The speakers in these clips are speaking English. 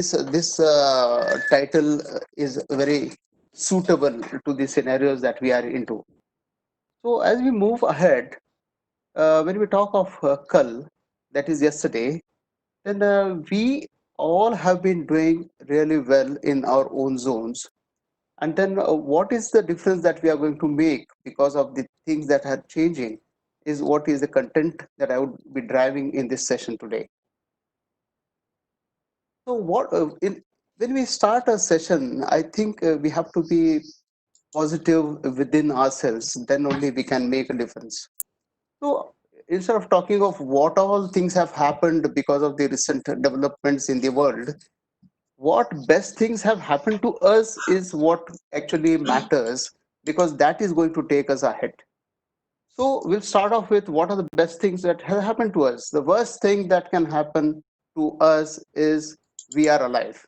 This title is very suitable to the scenarios that we are into. So as we move ahead, when we talk of Kal, that is yesterday, then we all have been doing really well in our own zones. And then what is the difference that we are going to make because of the things that are changing is what is the content that I would be driving in this session today. So when we start a session, I think we have to be positive within ourselves. Then only we can make a difference. So instead of talking of what all things have happened because of the recent developments in the world, what best things have happened to us is what actually matters, because that is going to take us ahead. So we'll start off with what are the best things that have happened to us. The worst thing that can happen to us is we are alive.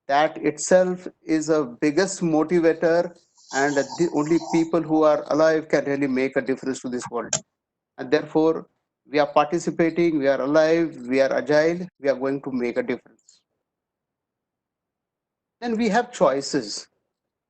That itself is a biggest motivator, and the only people who are alive can really make a difference to this world. And therefore, we are participating, we are alive, we are agile, we are going to make a difference. Then we have choices.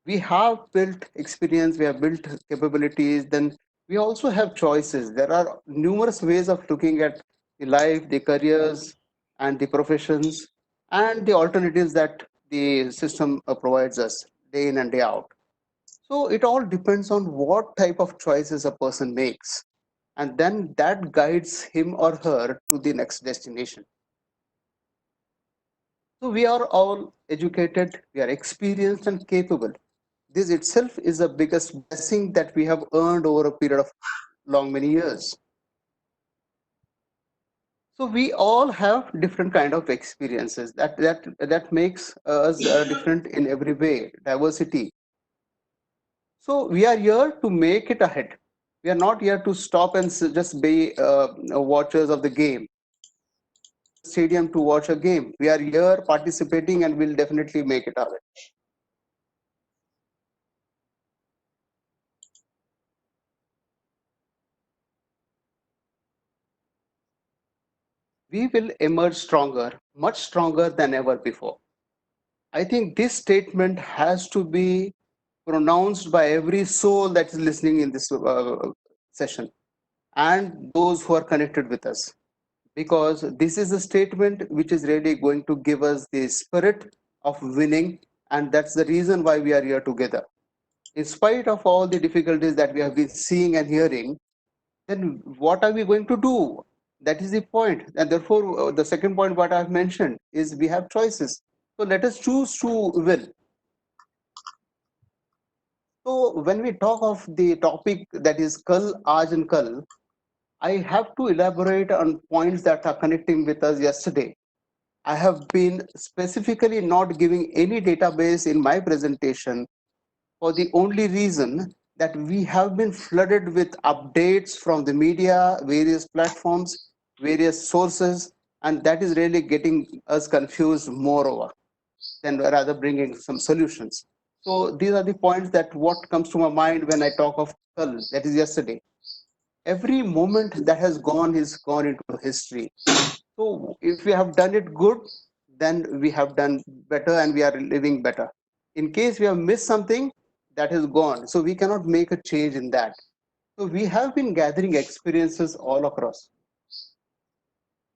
We have built experience, we have built capabilities, then we also have choices. There are numerous ways of looking at the life, the careers, and the professions, and the alternatives that the system provides us day in and day out. So it all depends on what type of choices a person makes, and then that guides him or her to the next destination. So we are all educated, we are experienced and capable. This itself is the biggest blessing that we have earned over a period of long many years. So we all have different kind of experiences that makes us different in every way, diversity. So we are here to make it ahead. We are not here to stop and just be watchers of the game, stadium to watch a game. We are here participating and we'll definitely make it ahead. We will emerge stronger, much stronger than ever before. I think this statement has to be pronounced by every soul that is listening in this session and those who are connected with us, because this is a statement which is really going to give us the spirit of winning, and that's the reason why we are here together. In spite of all the difficulties that we have been seeing and hearing, then what are we going to do? That is the point. And therefore, the second point, what I've mentioned, is we have choices. So let us choose to win. So when we talk of the topic that is Kal Aaj and Kal, I have to elaborate on points that are connecting with us yesterday. I have been specifically not giving any database in my presentation for the only reason that we have been flooded with updates from the media, various platforms, various sources, and that is really getting us confused moreover than rather bringing some solutions. So these are the points that what comes to my mind when I talk of Kal, that is yesterday. Every moment that has gone is gone into history. So if we have done it good, then we have done better and we are living better. In case we have missed something, that is gone. So we cannot make a change in that. So we have been gathering experiences all across.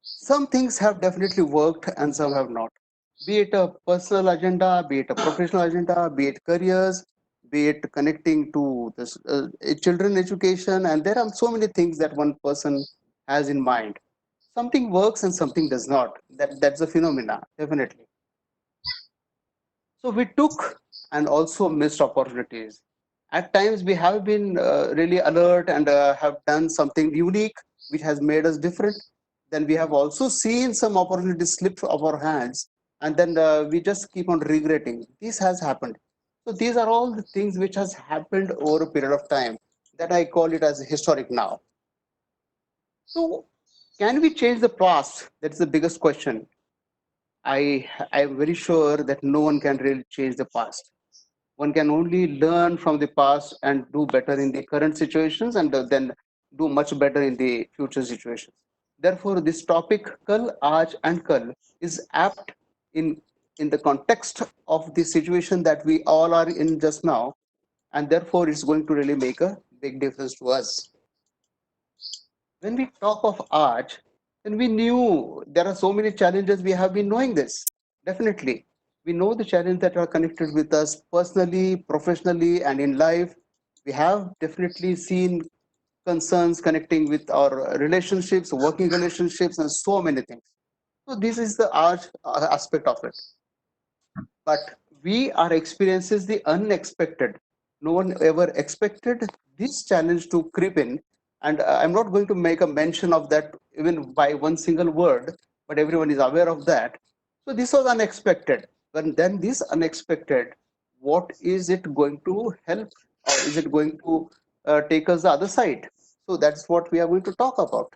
Some things have definitely worked and some have not. Be it a personal agenda, be it a professional agenda, be it careers, be it connecting to this children education, and there are so many things that one person has in mind. Something works and something does not. That's a phenomena, definitely. So we took and also missed opportunities. At times we have been really alert and have done something unique which has made us different. Then we have also seen some opportunities slip of our hands, and then we just keep on regretting. This has happened. So these are all the things which has happened over a period of time that I call it as historic now. So can we change the past? That's the biggest question. I am very sure that no one can really change the past. One can only learn from the past and do better in the current situations, and then do much better in the future situations. Therefore, this topic, Kal, Aaj, and Kal, is apt in in the context of the situation that we all are in just now, and therefore it's going to really make a big difference to us. When we talk of art, then we knew there are so many challenges. We have been knowing this. Definitely. We know the challenges that are connected with us personally, professionally, and in life. We have definitely seen concerns connecting with our relationships, working relationships, and so many things. So, this is the art aspect of it. But we are experiences the unexpected. No one ever expected this challenge to creep in, and I'm not going to make a mention of that even by one single word, but everyone is aware of that. So this was unexpected. But then this unexpected, what is it going to help, or is it going to take us the other side? So that's what we are going to talk about.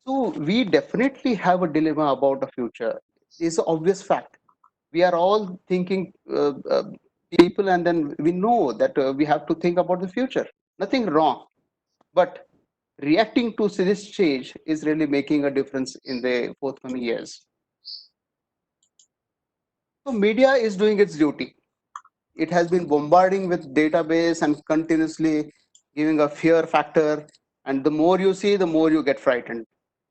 So we definitely have a dilemma about the future. It's an obvious fact. We are all thinking people, and then we know that we have to think about the future. Nothing wrong, but reacting to this change is really making a difference in the forthcoming years. So media is doing its duty. It has been bombarding with database and continuously giving a fear factor, and the more you see, the more you get frightened.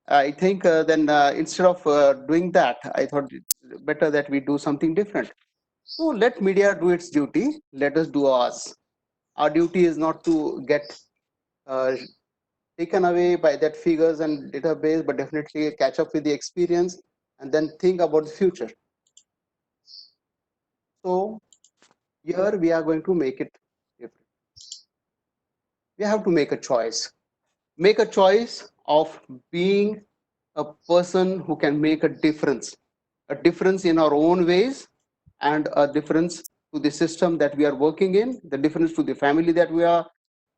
I think then instead of doing that, I thought it's better that we do something different. So let media do its duty. Let us do ours. Our duty is not to get uh, taken away by that figures and database, but definitely catch up with the experience and then think about the future. So here we are going to make it different. We have to make a choice. Make a choice of being a person who can make a difference in our own ways, and a difference to the system that we are working in, the difference to the family that we are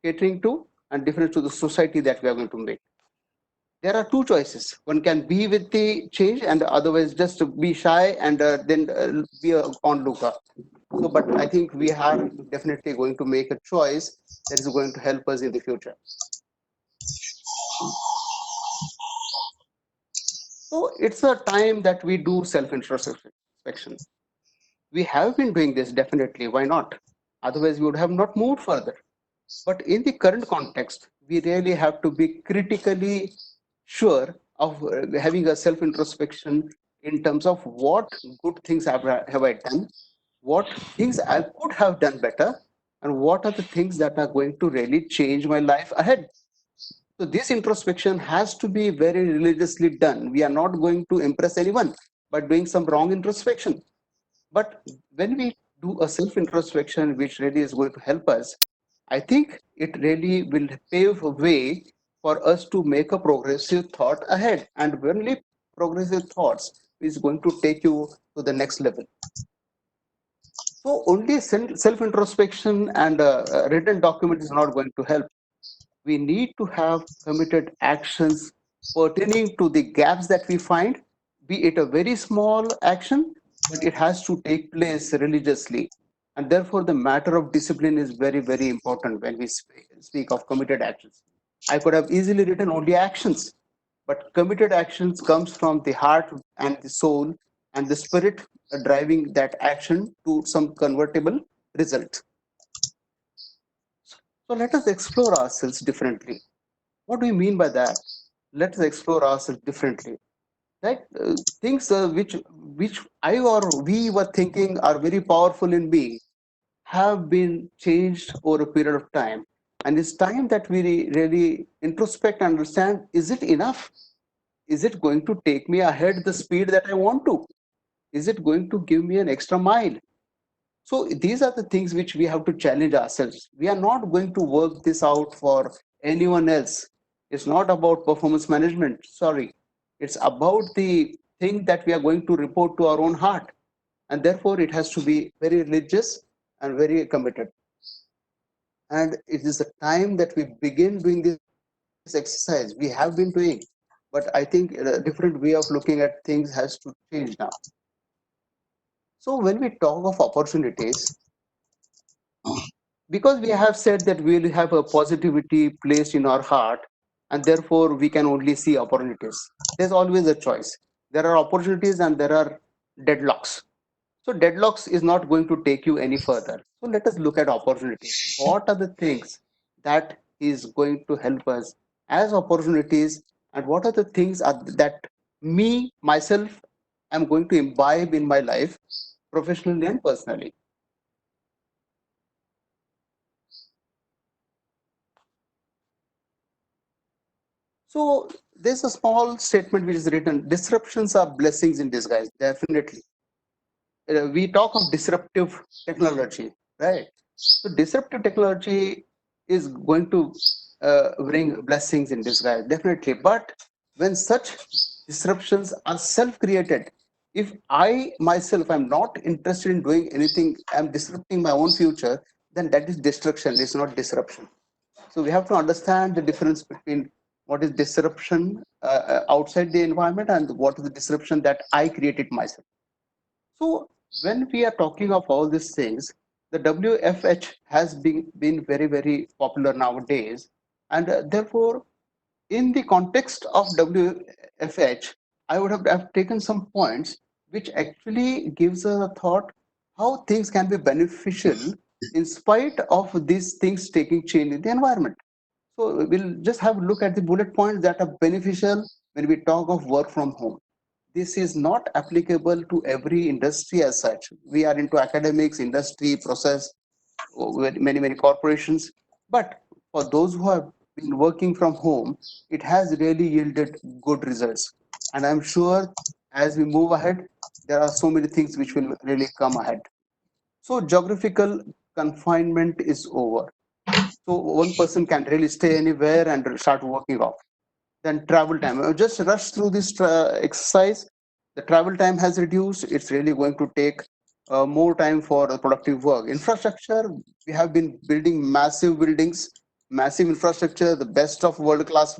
catering to, and difference to the society that we are going to make. There are two choices. One can be with the change, and otherwise just be shy and then be a onlooker. So, but I think we are definitely going to make a choice that is going to help us in the future. So it's a time that we do self introspection. We have been doing this definitely. Why not? Otherwise, we would have not moved further. But in the current context, we really have to be critically sure of having a self introspection in terms of what good things have I done, what things I could have done better, and what are the things that are going to really change my life ahead. So, this introspection has to be very religiously done. We are not going to impress anyone by doing some wrong introspection. But when we do a self introspection, which really is going to help us, I think it really will pave a way for us to make a progressive thought ahead. And only progressive thoughts is going to take you to the next level. So only self introspection and a written document is not going to help. We need to have committed actions pertaining to the gaps that we find, be it a very small action, but it has to take place religiously. And therefore, the matter of discipline is very, very important when we speak of committed actions. I could have easily written only actions, but committed actions comes from the heart and the soul and the spirit driving that action to some convertible result. So let us explore ourselves differently. What do you mean by that? Let us explore ourselves differently. Right? Things which I or we were thinking are very powerful in being have been changed over a period of time. And it's time that we really introspect and understand, is it enough? Is it going to take me ahead the speed that I want to? Is it going to give me an extra mile? So these are the things which we have to challenge ourselves. We are not going to work this out for anyone else. It's not about performance management. Sorry. It's about the thing that we are going to report to our own heart. And therefore, it has to be very religious and very committed. And it is the time that we begin doing this exercise. We have been doing, but I think a different way of looking at things has to change now. So when we talk of opportunities, because we have said that we will have a positivity placed in our heart, and therefore we can only see opportunities. There's always a choice. There are opportunities and there are deadlocks. So deadlocks is not going to take you any further. So let us look at opportunities. What are the things that is going to help us as opportunities, and what are the things that me myself am going to imbibe in my life, professionally and personally? So there's a small statement which is written: disruptions are blessings in disguise. Definitely, we talk of disruptive technology, right? So disruptive technology is going to bring blessings in disguise, definitely. But when such disruptions are self-created, if I myself am not interested in doing anything, I'm disrupting my own future, then that is destruction. It's not disruption. So we have to understand the difference between what is disruption outside the environment and what is the disruption that I created myself. So when we are talking of all these things, the WFH has been very, very popular nowadays. And therefore, in the context of WFH, I would have taken some points which actually gives us a thought how things can be beneficial in spite of these things taking change in the environment. So we'll just have a look at the bullet points that are beneficial when we talk of work from home. This is not applicable to every industry as such. We are into academics, industry, process, with many corporations. But for those who have been working from home, it has really yielded good results. And I'm sure as we move ahead, there are so many things which will really come ahead. So geographical confinement is over. So one person can really stay anywhere and start working off. Then travel time. Just rush through this exercise. The travel time has reduced. It's really going to take more time for the productive work. Infrastructure, we have been building massive buildings, massive infrastructure, the best of world class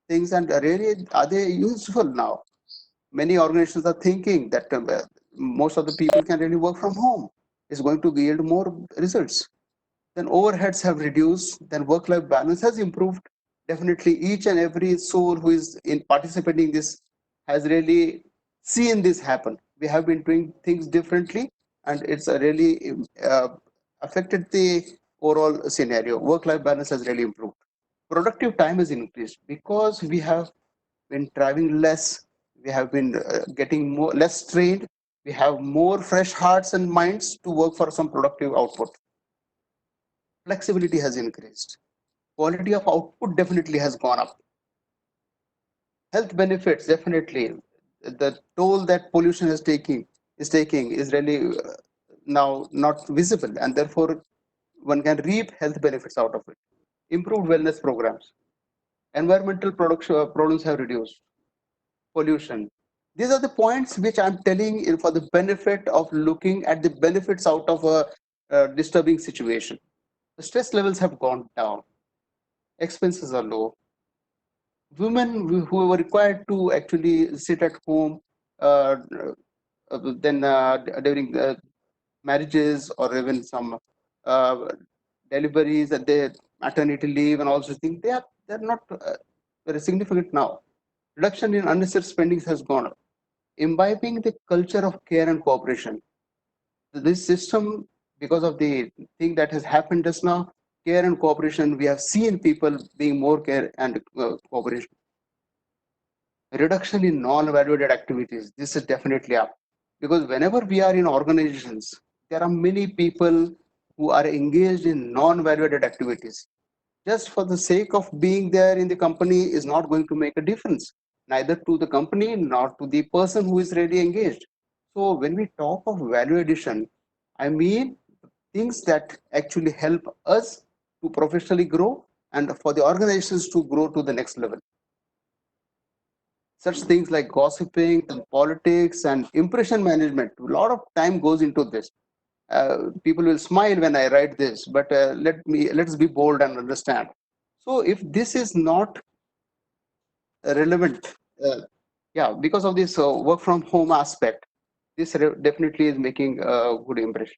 things, and really are they useful now? Many organizations are thinking that most of the people can really work from home. It's going to yield more results. Then overheads have reduced, then work-life balance has improved. Definitely each and every soul who is in participating in this has really seen this happen. We have been doing things differently, and it's really affected the overall scenario. Work-life balance has really improved. Productive time has increased because we have been driving less, we have been getting more less trained, we have more fresh hearts and minds to work for some productive output. Flexibility has increased. Quality of output definitely has gone up. Health benefits, definitely. The toll that pollution is taking is really now not visible, and therefore one can reap health benefits out of it. Improved wellness programs. Environmental production, problems have reduced. Pollution. These are the points which I'm telling you for the benefit of looking at the benefits out of a disturbing situation. The stress levels have gone down. Expenses are low. Women who were required to actually sit at home uh, then during marriages or even some uh, deliveries that they maternity leave and also things, they're not very significant now. Reduction in unnecessary spendings has gone up. Imbibing the culture of care and cooperation. This system, because of the thing that has happened just now, care and cooperation, we have seen people being more care and cooperation. Reduction in non-value-added activities. This is definitely up because whenever we are in organizations, there are many people who are engaged in non-value-added activities. Just for the sake of being there in the company is not going to make a difference, neither to the company nor to the person who is really engaged. So when we talk of value addition, I mean things that actually help us to professionally grow and for the organizations to grow to the next level. Such things like gossiping and politics and impression management, a lot of time goes into this. People will smile when I write this, but let's be bold and understand. So if this is not relevant, uh, yeah, because of this work from home aspect, this definitely is making a good impression.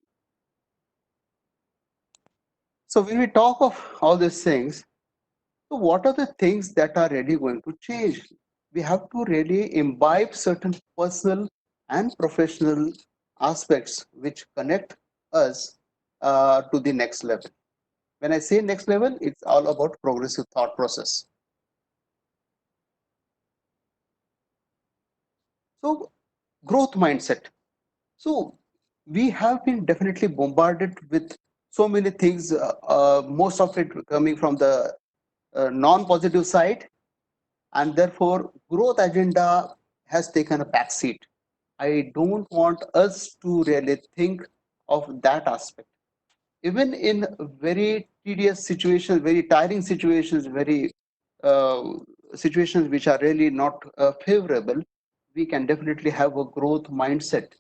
So when we talk of all these things, so what are the things that are really going to change? We have to really imbibe certain personal and professional aspects which connect us to the next level. When I say next level, it's all about progressive thought process. So, growth mindset. So, we have been definitely bombarded with so many things, most of it coming from the non-positive side, and therefore growth agenda has taken a backseat. I don't want us to really think of that aspect. Even in very tedious situations, very tiring situations, very uh, situations which are really not favorable, we can definitely have a growth mindset,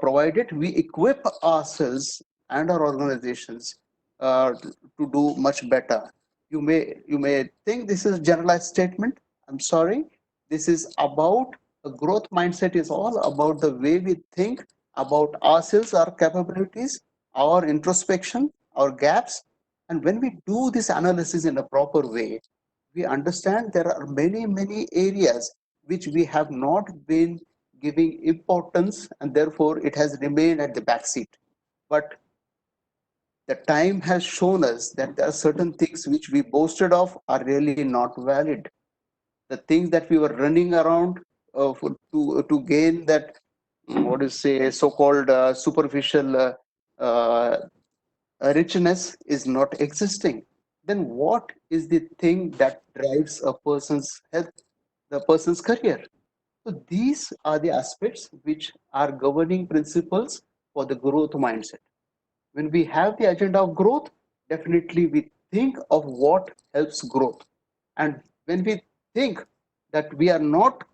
provided we equip ourselves and our organizations to do much better. You may think this is a generalized statement. I'm sorry. This is about a growth mindset is all about the way we think about ourselves, our capabilities, our introspection, our gaps. And when we do this analysis in a proper way, we understand there are many areas which we have not been giving importance, and therefore it has remained at the back seat. But the time has shown us that there are certain things which we boasted of are really not valid. The things that we were running around to gain that, what do you say, so-called superficial uh, richness is not existing. Then what is the thing that drives a person's health, the person's career? So these are the aspects which are governing principles for the growth mindset. When we have the agenda of growth, definitely we think of what helps growth. And when we think that we are not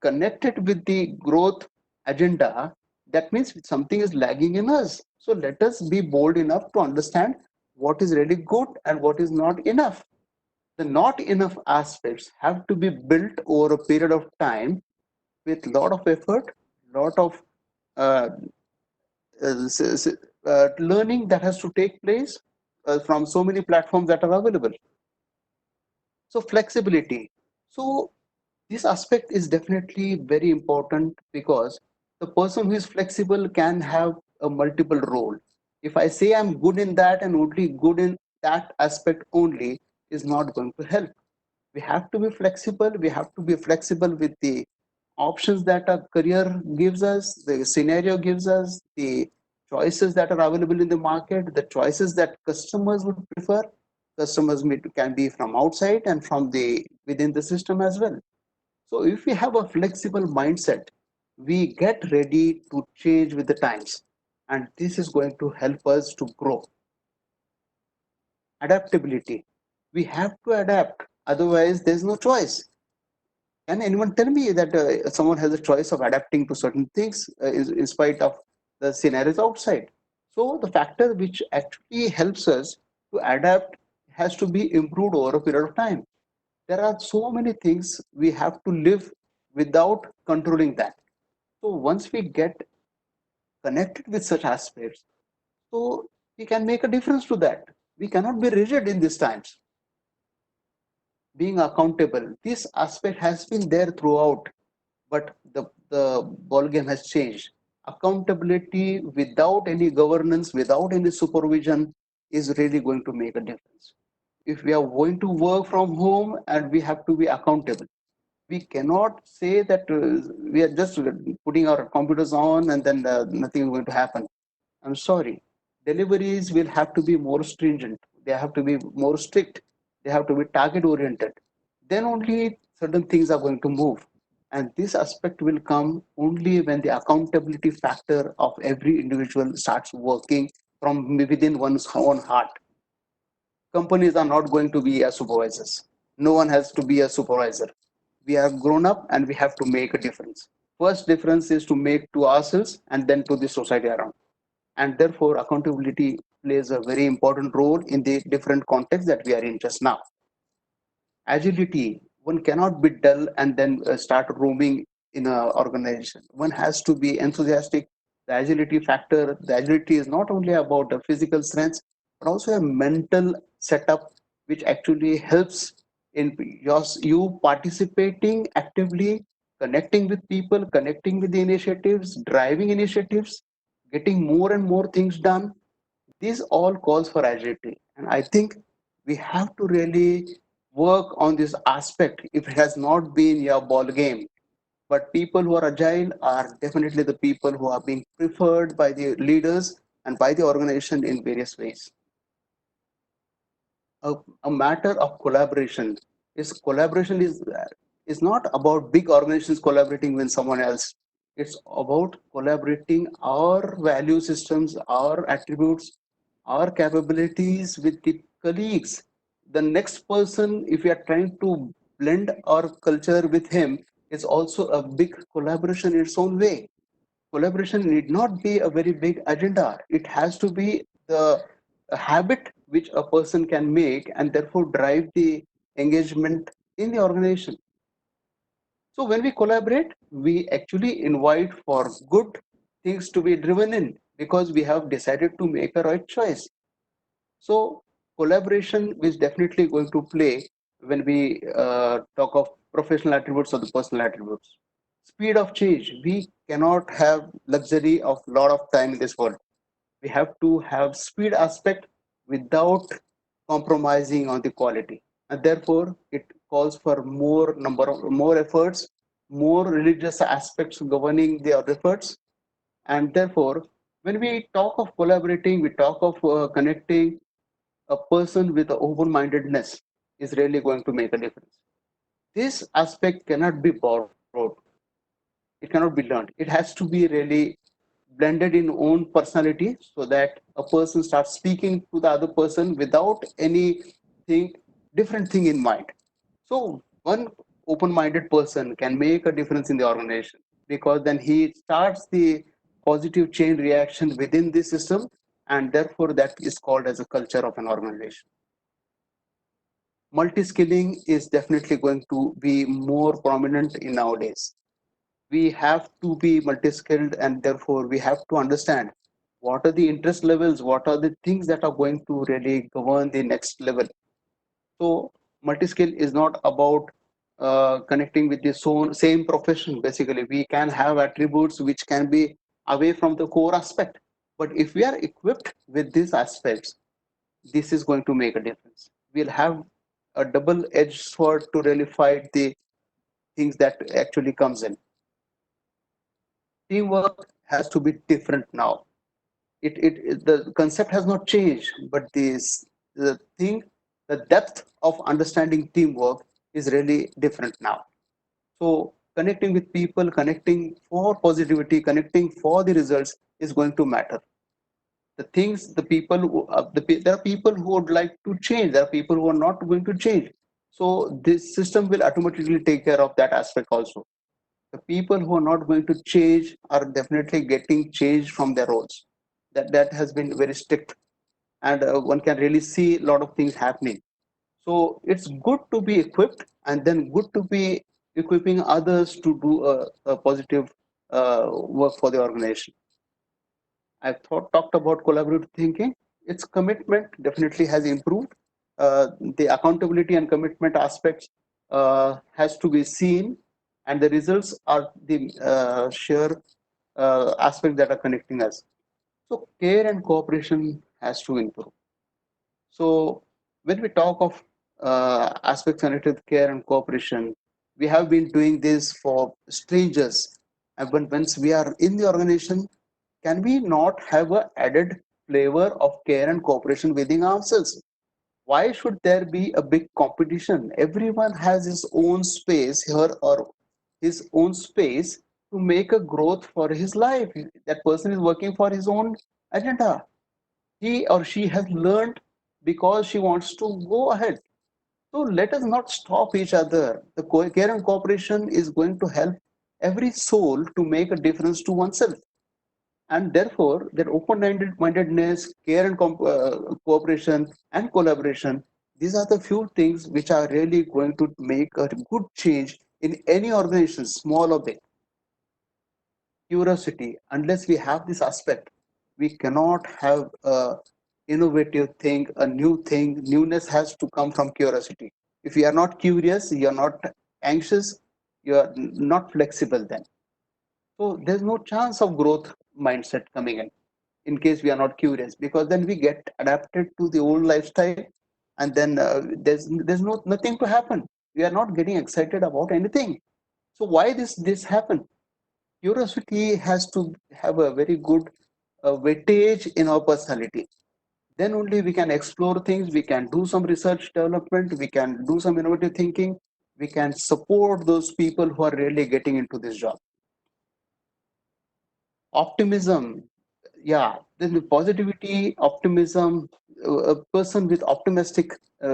connected with the growth agenda, that means something is lagging in us. So let us be bold enough to understand what is really good and what is not enough. The not enough aspects have to be built over a period of time with lot of effort, lot of uh, learning that has to take place from so many platforms that are available. So flexibility. So this aspect is definitely very important because the person who is flexible can have a multiple role. If I say I'm good in that and only good in that aspect only, is not going to help. We have to be flexible. We have to be flexible with the options that a career gives us, the scenario gives us, the choices that are available in the market, the choices that customers would prefer. Customers can be from outside and from the within the system as well. So if we have a flexible mindset, we get ready to change with the times, and this is going to help us to grow. Adaptability. We have to adapt, otherwise there's no choice. Can anyone tell me that someone has a choice of adapting to certain things in spite of the scenarios outside? So the factor which actually helps us to adapt has to be improved over a period of time. There are so many things we have to live without controlling that. So once we get connected with such aspects, so we can make a difference to that. We cannot be rigid in these times. Being accountable, this aspect has been there throughout, but the ball game has changed. Accountability without any governance, without any supervision, is really going to make a difference. If we are going to work from home and we have to be accountable, we cannot say that we are just putting our computers on and then nothing is going to happen. I'm sorry. Deliveries will have to be more stringent. They have to be more strict. They have to be target oriented. Then only certain things are going to move. And this aspect will come only when the accountability factor of every individual starts working from within one's own heart. Companies are not going to be as supervisors. No one has to be a supervisor. We have grown up and we have to make a difference. First difference is to make to ourselves and then to the society around. And therefore, accountability plays a very important role in the different contexts that we are in just now. Agility, one cannot be dull and then start roaming in an organization. One has to be enthusiastic. The agility factor, the agility is not only about the physical strength, but also a mental setup which actually helps in you participating actively, connecting with people, connecting with the initiatives, driving initiatives, getting more and more things done. These all calls for agility. And I think we have to really work on this aspect if it has not been your ball game. But people who are agile are definitely the people who are being preferred by the leaders and by the organization in various ways. A matter of collaboration is not about big organizations collaborating with someone else. It's about collaborating our value systems, our attributes, our capabilities with the colleagues. The next person, if we are trying to blend our culture with him, is also a big collaboration in its own way. Collaboration need not be a very big agenda. It has to be the a habit which a person can make and therefore drive the engagement in the organization. So when we collaborate, we actually invite for good things to be driven in because we have decided to make a right choice. So collaboration is definitely going to play when we talk of professional attributes or the personal attributes. Speed of change. We cannot have luxury of lot of time in this world. We have to have speed aspect without compromising on the quality. And therefore, it calls for more efforts, more religious aspects governing the efforts. And therefore, when we talk of collaborating, we talk of connecting, a person with open-mindedness is really going to make a difference. This aspect cannot be borrowed. It cannot be learned. It has to be really blended in own personality so that a person starts speaking to the other person without anything different thing in mind. So one open-minded person can make a difference in the organization because then he starts the positive chain reaction within the system, and therefore that is called as a culture of an organization. Multi-skilling is definitely going to be more prominent in nowadays. We have to be multi-skilled, and therefore we have to understand what are the interest levels, what are the things that are going to really govern the next level. So multi-skill is not about connecting with the same profession. Basically, we can have attributes which can be away from the core aspect, but if we are equipped with these aspects, this is going to make a difference. We'll have a double-edged sword to really fight the things that actually comes in. Teamwork has to be different now. The concept has not changed, but the thing, the depth of understanding teamwork is really different now. So connecting with people, connecting for positivity, connecting for the results is going to matter. The things, the people, there are people who would like to change. There are people who are not going to change. So this system will automatically take care of that aspect also. The people who are not going to change are definitely getting changed from their roles. That has been very strict, and one can really see a lot of things happening. So it's good to be equipped, and then good to be equipping others to do a positive work for the organization. Talked about collaborative thinking. Its commitment definitely has improved. The accountability and commitment aspects has to be seen, and the results are the sheer aspects that are connecting us. So care and cooperation has to improve. So when we talk of aspects connected with care and cooperation, we have been doing this for strangers. And once we are in the organization, can we not have a added flavor of care and cooperation within ourselves? Why should there be a big competition? Everyone has his own space here or his own space to make a growth for his life. That person is working for his own agenda. He or she has learned because she wants to go ahead. So let us not stop each other. The care and cooperation is going to help every soul to make a difference to oneself. And therefore, that open-mindedness, care and cooperation and collaboration, these are the few things which are really going to make a good change in any organization, small or big. Curiosity, unless we have this aspect, we cannot have a innovative thing, a new thing. Newness has to come from curiosity. If you are not curious, you are not anxious, you are not flexible then. So there's no chance of growth mindset coming in case we are not curious, because then we get adapted to the old lifestyle, and then there's no nothing to happen. We are not getting excited about anything. So why this happen? Curiosity has to have a very good weightage in our personality. Then only we can explore things, we can do some research development, we can do some innovative thinking, we can support those people who are really getting into this job. Optimism, yeah, then the positivity, optimism, a person with optimistic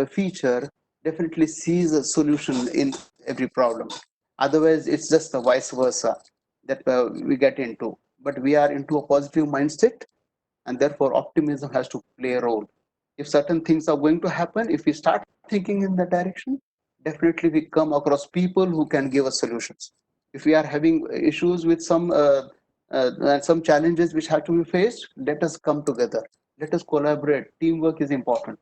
feature definitely sees a solution in every problem. Otherwise it's just the vice versa that we get into. But we are into a positive mindset, and therefore optimism has to play a role. If certain things are going to happen, if we start thinking in that direction, definitely we come across people who can give us solutions. If we are having issues with some challenges which have to be faced, let us come together, let us collaborate. Teamwork is important.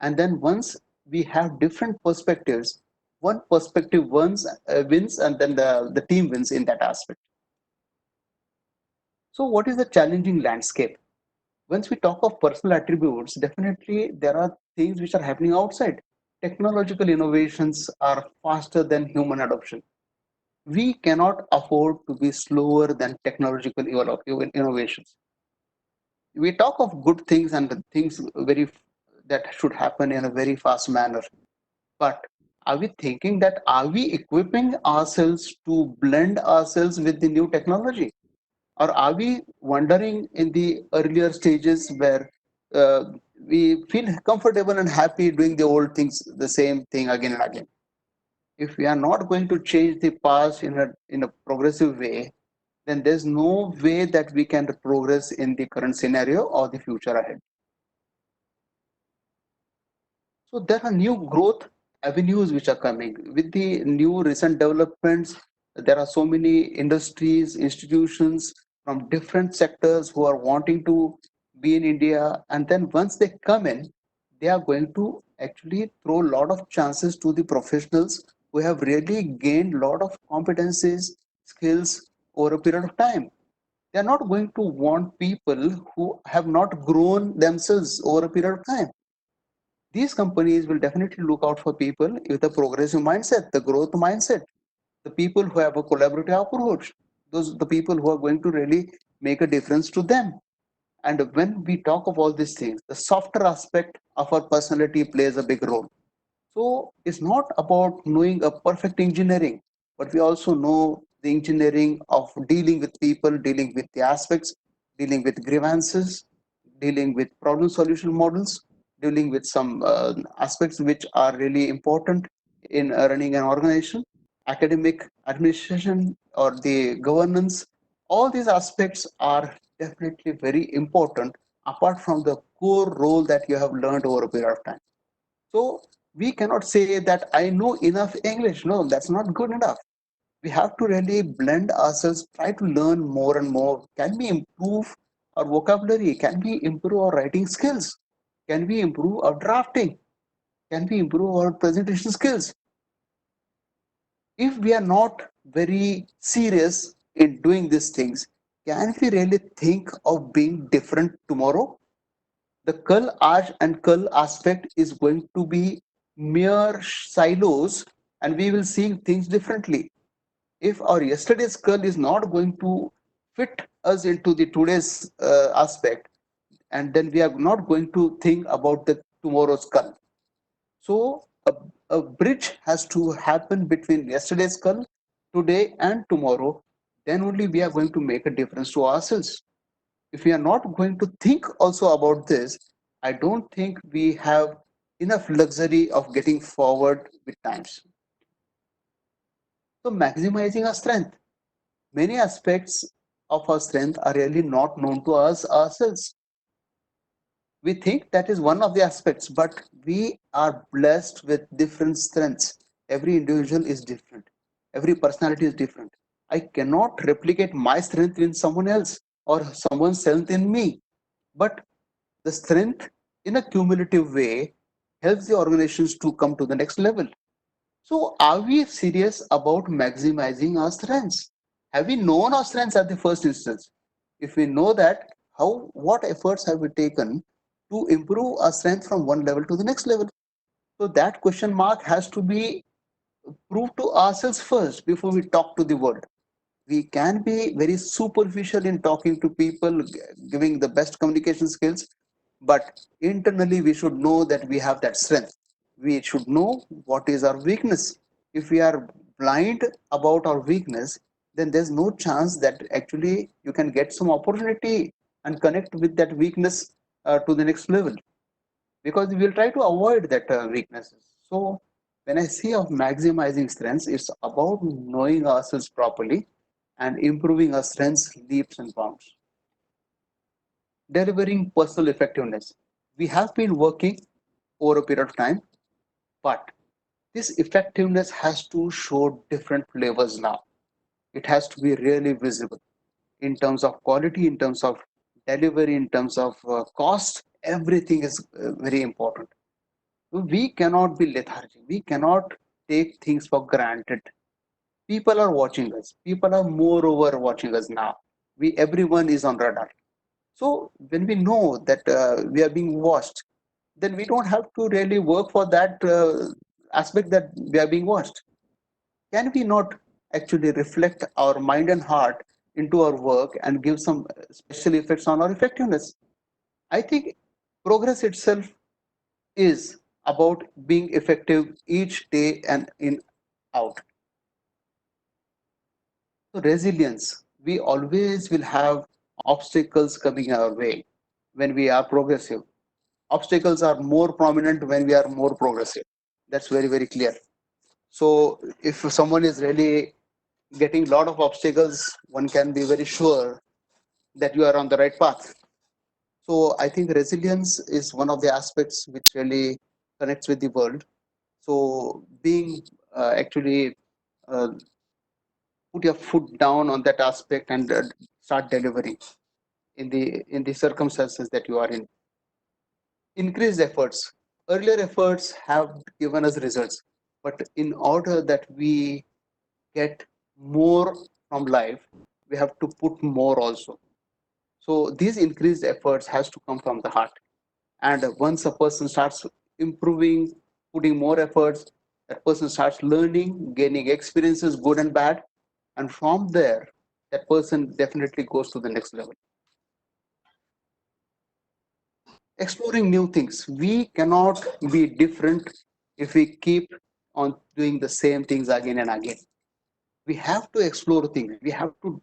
And then once we have different perspectives, one perspective wins, and then the team wins in that aspect. So what is the challenging landscape? Once we talk of personal attributes, definitely there are things which are happening outside. Technological innovations are faster than human adoption. We cannot afford to be slower than technological innovations. We talk of good things and the things very that should happen in a very fast manner. But are we thinking that, are we equipping ourselves to blend ourselves with the new technology? Or are we wondering in the earlier stages where uh, we feel comfortable and happy doing the old things, the same thing again and again? If we are not going to change the past in a progressive way, then there's no way that we can progress in the current scenario or the future ahead. So there are new growth avenues which are coming with the new recent developments. There are so many industries, institutions from different sectors who are wanting to be in India. And then once they come in, they are going to actually throw a lot of chances to the professionals who have really gained a lot of competencies, skills over a period of time. They are not going to want people who have not grown themselves over a period of time. These companies will definitely look out for people with a progressive mindset, the growth mindset, the people who have a collaborative approach, those the people who are going to really make a difference to them. And when we talk of all these things, the softer aspect of our personality plays a big role. So it's not about knowing a perfect engineering, but we also know the engineering of dealing with people, dealing with the aspects, dealing with grievances, dealing with problem solution models, dealing with some aspects which are really important in running an organization, academic, administration, or the governance. All these aspects are definitely very important apart from the core role that you have learned over a period of time. So we cannot say that I know enough English. No, that's not good enough. We have to really blend ourselves, try to learn more and more. Can we improve our vocabulary? Can we improve our writing skills? Can we improve our drafting? Can we improve our presentation skills? If we are not very serious in doing these things, can we really think of being different tomorrow? The Kal Aaj and Kal aspect is going to be mere silos, and we will see things differently. If our yesterday's Kal is not going to fit us into the today's aspect, and then we are not going to think about the tomorrow's Kal. So a bridge has to happen between yesterday's Kal, today, and tomorrow. Then only we are going to make a difference to ourselves. If we are not going to think also about this, I don't think we have enough luxury of getting forward with times. So maximizing our strength. Many aspects of our strength are really not known to us ourselves. We think that is one of the aspects, but we are blessed with different strengths. Every individual is different. Every personality is different. I cannot replicate my strength in someone else or someone's strength in me. But the strength in a cumulative way helps the organizations to come to the next level. So, are we serious about maximizing our strengths? Have we known our strengths at the first instance? If we know that, what efforts have we taken to improve our strength from one level to the next level? So, that question mark has to be proved to ourselves first before we talk to the world. We can be very superficial in talking to people, giving the best communication skills, but internally we should know that we have that strength. We should know what is our weakness. If we are blind about our weakness, then there's no chance that actually you can get some opportunity and connect with that weakness to the next level, because we will try to avoid that weaknesses. So when I say of maximizing strengths, it's about knowing ourselves properly and improving our strengths, leaps and bounds. Delivering personal effectiveness. We have been working over a period of time, but this effectiveness has to show different flavors now. It has to be really visible in terms of quality, in terms of delivery, in terms of cost. Everything is very important. We cannot be lethargic. We cannot take things for granted. People are watching us. People are moreover watching us now. We everyone is on radar. So when we know that we are being watched, then we don't have to really work for that aspect that we are being watched. Can we not actually reflect our mind and heart into our work and give some special effects on our effectiveness? I think progress itself is about being effective each day and in out. So resilience, we always will have obstacles coming our way when we are progressive. Obstacles are more prominent when we are more progressive. That's very, very clear. So if someone is really getting a lot of obstacles, one can be very sure that you are on the right path. So I think resilience is one of the aspects which really connects with the world. So being actually uh, put your foot down on that aspect and start delivering in the circumstances that you are in. Increased efforts. Earlier efforts have given us results, but in order that we get more from life, we have to put more also. So these increased efforts has to come from the heart. And once a person starts improving, putting more efforts, that person starts learning, gaining experiences, good and bad, and from there, that person definitely goes to the next level. Exploring new things. We cannot be different if we keep on doing the same things again and again. We have to explore things. We have to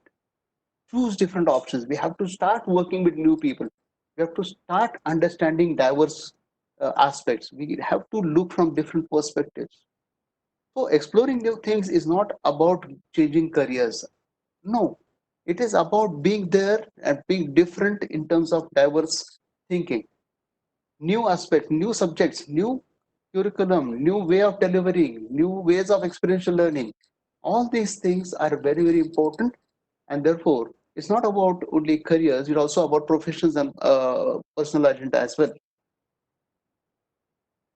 choose different options. We have to start working with new people. We have to start understanding diverse aspects. We have to look from different perspectives. So, exploring new things is not about changing careers. No, it is about being there and being different in terms of diverse thinking, new aspects, new subjects, new curriculum, new way of delivering, new ways of experiential learning. All these things are very, very important, and therefore, it's not about only careers, it's also about professions and personal agenda as well.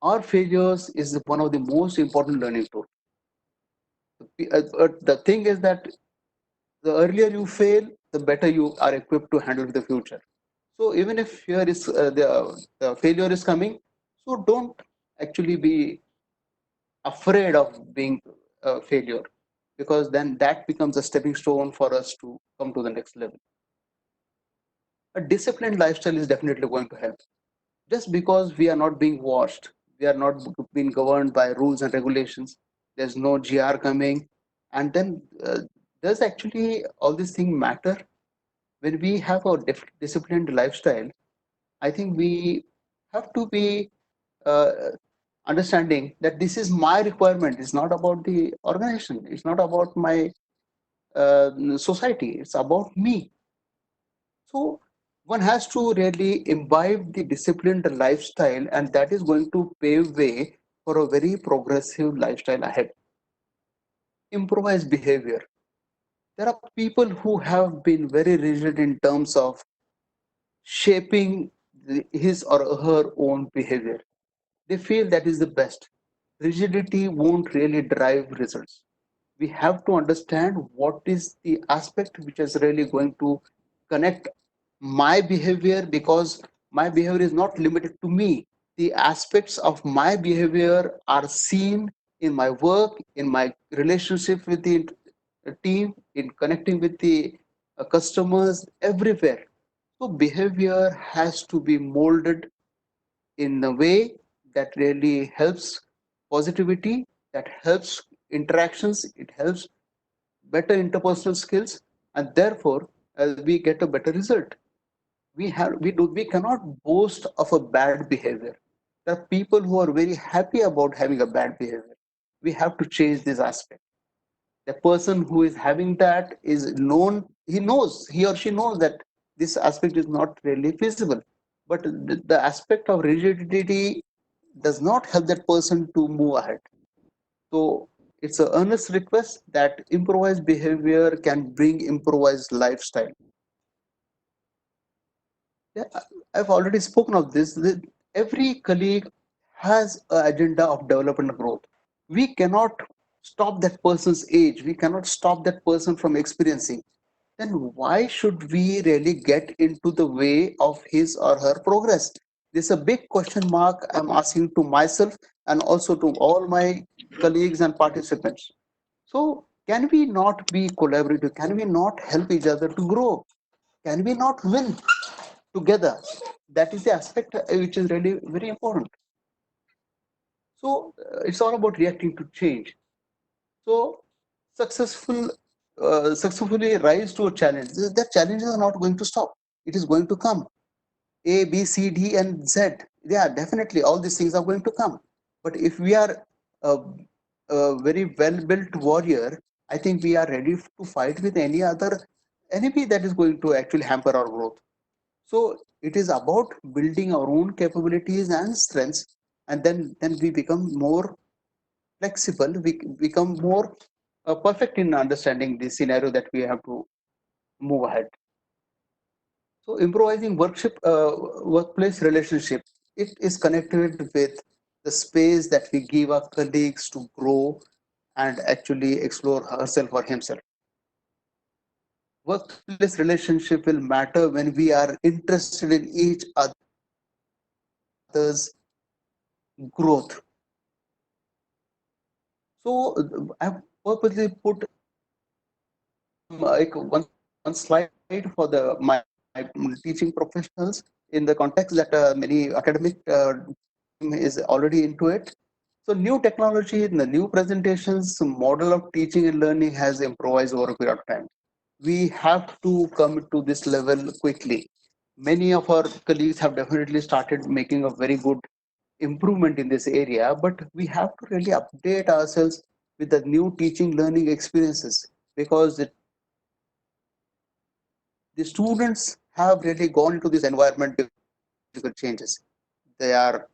Our failures is one of the most important learning tools. The thing is that the earlier you fail, the better you are equipped to handle the future. So even if fear is the failure is coming, so don't actually be afraid of being a failure, because then that becomes a stepping stone for us to come to the next level. A disciplined lifestyle is definitely going to help. Just because we are not being watched, we are not being governed by rules and regulations, there's no GR coming, and then does actually all these things matter? When we have a disciplined lifestyle, I think we have to be uh, understanding that this is my requirement. It's not about the organization. It's not about my society. It's about me. So one has to really imbibe the disciplined lifestyle, and that is going to pave way for a very progressive lifestyle ahead. Improvised behavior. There are people who have been very rigid in terms of shaping his or her own behavior. They feel that is the best. rigidity won't really drive results. We have to understand what is the aspect which is really going to connect my behavior, because my behavior is not limited to me. The aspects of my behavior are seen in my work, in my relationship with the team, in connecting with the customers, everywhere. So behavior has to be molded in a way that really helps positivity, that helps interactions, it helps better interpersonal skills, and therefore we get a better result. We cannot boast of a bad behavior. There are people who are very happy about having a bad behavior. We have to change this aspect. The person who is having that is known, he or she knows that this aspect is not really feasible, but the aspect of rigidity does not help that person to move ahead. So it's an earnest request that improvised behavior can bring improvised lifestyle. Yeah, I've already spoken of this. Every colleague has an agenda of development and growth. We cannot stop that person's age. We cannot stop that person from experiencing. Then why should we really get into the way of his or her progress? This is a big question mark I'm asking to myself and also to all my colleagues and participants. So, can we not be collaborative? Can we not help each other to grow? Can we not win together? That is the aspect which is really very important. So, it's all about reacting to change. So, successful, successfully rise to a challenge. The challenges are not going to stop. It is going to come. A, B, C, D, and Z. Yeah, definitely, all these things are going to come. But if we are a, a very well-built warrior, I think we are ready to fight with any other enemy that is going to actually hamper our growth. So it is about building our own capabilities and strengths, and then we become more flexible. We become more perfect in understanding the scenario that we have to move ahead. So improvising workplace relationship, it is connected with the space that we give our colleagues to grow and actually explore herself or himself. Workplace relationship will matter when we are interested in each other's growth. So I've purposely put like one slide for the my teaching professionals in the context that many academic is already into it. So new technology, the new presentations, model of teaching and learning has improvised over a period of time. We have to come to this level quickly. Many of our colleagues have definitely started making a very good improvement in this area, but we have to really update ourselves with the new teaching learning experiences, because the students have really gone into this environment with technological changes. Their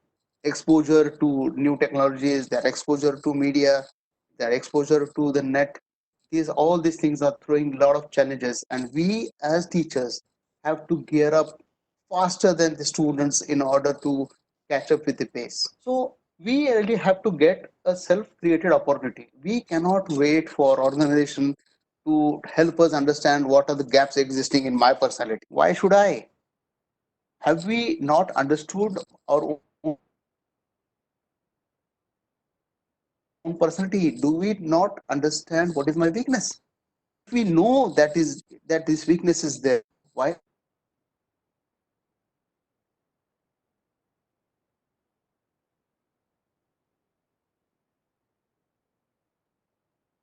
exposure to new technologies, their exposure to media, their exposure to the net, all these things are throwing a lot of challenges, and we as teachers have to gear up faster than the students in order to catch up with the pace. So we really have to get a self-created opportunity. We cannot wait for organization to help us understand what are the gaps existing in my personality. Why should I? Have we not understood our own personality? Do we not understand what is my weakness? If we know that this weakness is there, why not use it? Why not use it to actually improve our performance?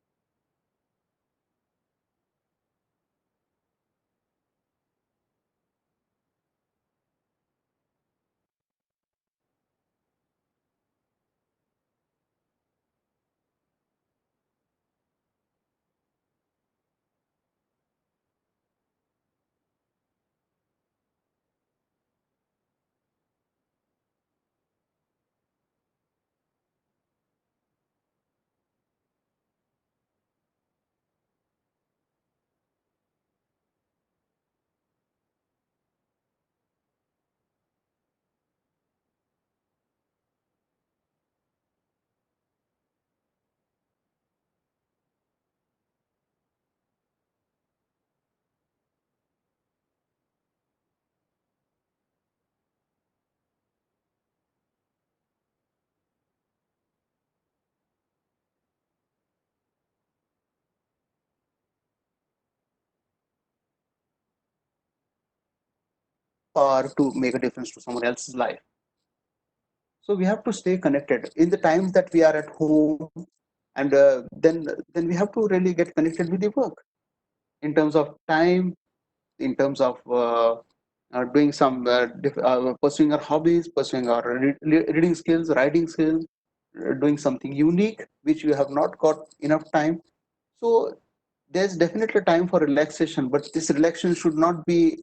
So improvising workplace relationship power to make a difference to someone else's life. So we have to stay connected in the times that we are at home, and then we have to really get connected with the work in terms of time, in terms of doing some pursuing our hobbies, pursuing our reading skills, writing skills, doing something unique which we have not got enough time. So there's definitely time for relaxation, but this relaxation should not be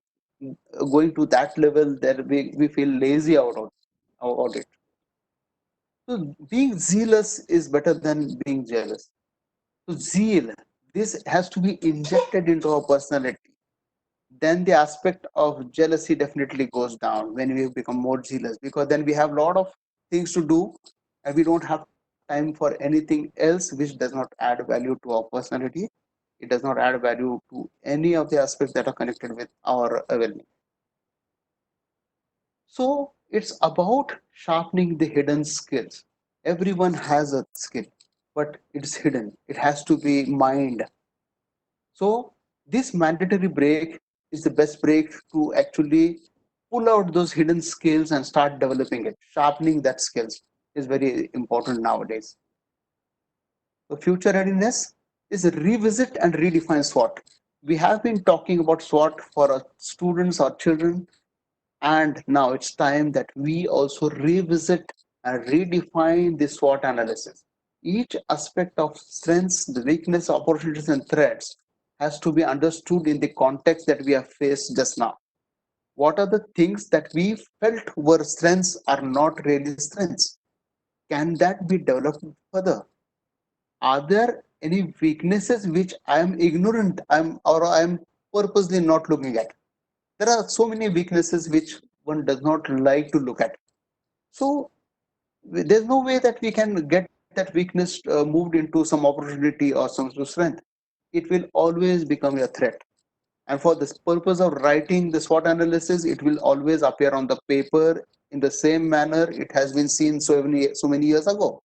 going to that level that we feel lazy out it. So being zealous is better than being jealous. So zeal, this has to be injected into our personality. Then the aspect of jealousy definitely goes down when we become more zealous, because then we have a lot of things to do and we don't have time for anything else which does not add value to our personality. It does not add value to any of the aspects that are connected with our well-being. So it's about sharpening the hidden skills. Everyone has a skill, but it's hidden. It has to be mined. So this mandatory break is the best break to actually pull out those hidden skills and start developing it. Sharpening that skills is very important nowadays. So future readiness is revisit and redefine SWOT. We have been talking about SWOT for our students or children, and now it's time that we also revisit and redefine the SWOT analysis. Each aspect of strengths, the weakness, opportunities, and threats has to be understood in the context that we have faced just now. What are the things that we felt were strengths are not really strengths? Can that be developed further? Are there any weaknesses which I am ignorant, or I am purposely not looking at? There are so many weaknesses which one does not like to look at. So there's no way that we can get that weakness moved into some opportunity or some strength. It will always become a threat. And for this purpose of writing the SWOT analysis, it will always appear on the paper in the same manner it has been seen so many years ago.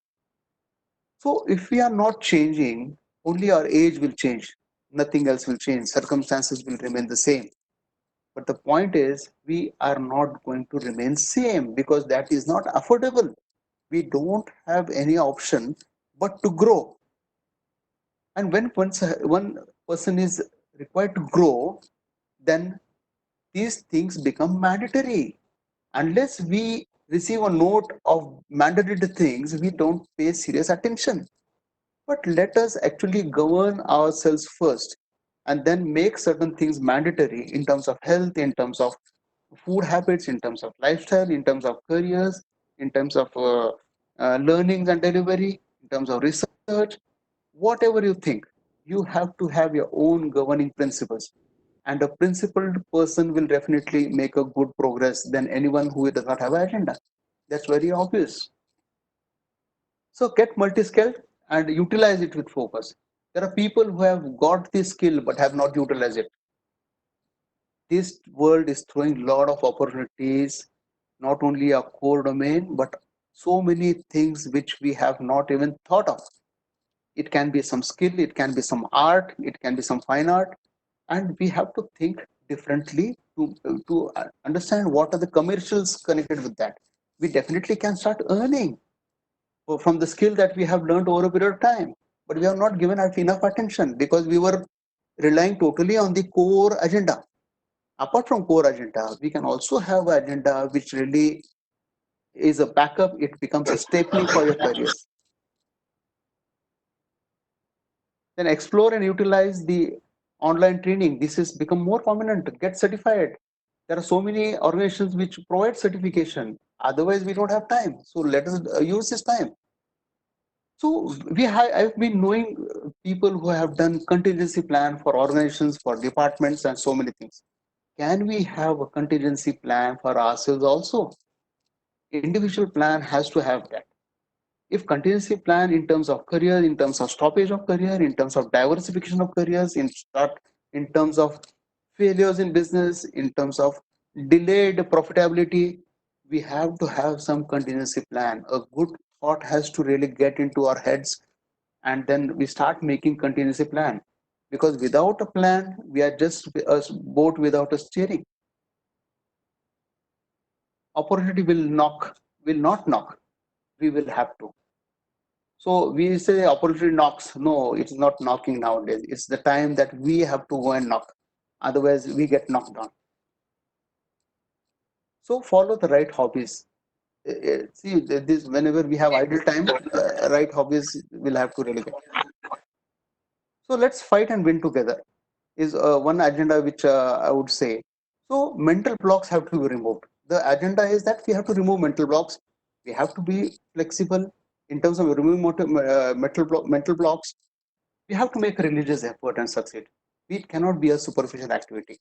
So if we are not changing, only our age will change. Nothing else will change. Circumstances will remain the same. But the point is, we are not going to remain same because that is not affordable. We don't have any option but to grow. And when one person is required to grow, then these things become mandatory. Unless we receive a note of mandated things, we don't pay serious attention. But let us actually govern ourselves first and then make certain things mandatory in terms of health, in terms of food habits, in terms of lifestyle, in terms of careers, in terms of learnings and delivery, in terms of research, whatever you think, you have to have your own governing principles. And a principled person will definitely make a good progress than anyone who does not have an agenda. That's very obvious. So get multi-skilled and utilize it with focus. There are people who have got this skill but have not utilized it. This world is throwing a lot of opportunities, not only a core domain, but so many things which we have not even thought of. It can be some skill, it can be some art, it can be some fine art, and we have to think differently to understand what are the commercials connected with that. We definitely can start earning from the skill that we have learned over a period of time, but we have not given it enough attention because we were relying totally on the core agenda. Apart from core agenda, we can also have an agenda which really is a backup. It becomes a stapling for your careers. Then explore and utilize the online training. This has become more prominent. Get certified. There are so many organizations which provide certification. Otherwise, we don't have time. So let us use this time. So I've been knowing people who have done contingency plan for organizations, for departments, and so many things. Can we have a contingency plan for ourselves also? Individual plan has to have that. If contingency plan in terms of career, in terms of stoppage of career, in terms of diversification of careers, in terms of failures in business, in terms of delayed profitability, we have to have some contingency plan. A good thought has to really get into our heads, and then we start making contingency plan. Because without a plan, we are just a boat without a steering. opportunity will not knock. We will have to. So we say opportunity knocks. No, it's not knocking nowadays. It's the time that we have to go and knock. Otherwise, we get knocked down. So follow the right hobbies. See, this whenever we have idle time, right hobbies will have to really get. So let's fight and win together is one agenda which I would say. So mental blocks have to be removed. The agenda is that we have to remove mental blocks. We have to be flexible in terms of removing mental blocks. We have to make a religious effort and succeed. It cannot be a superficial activity.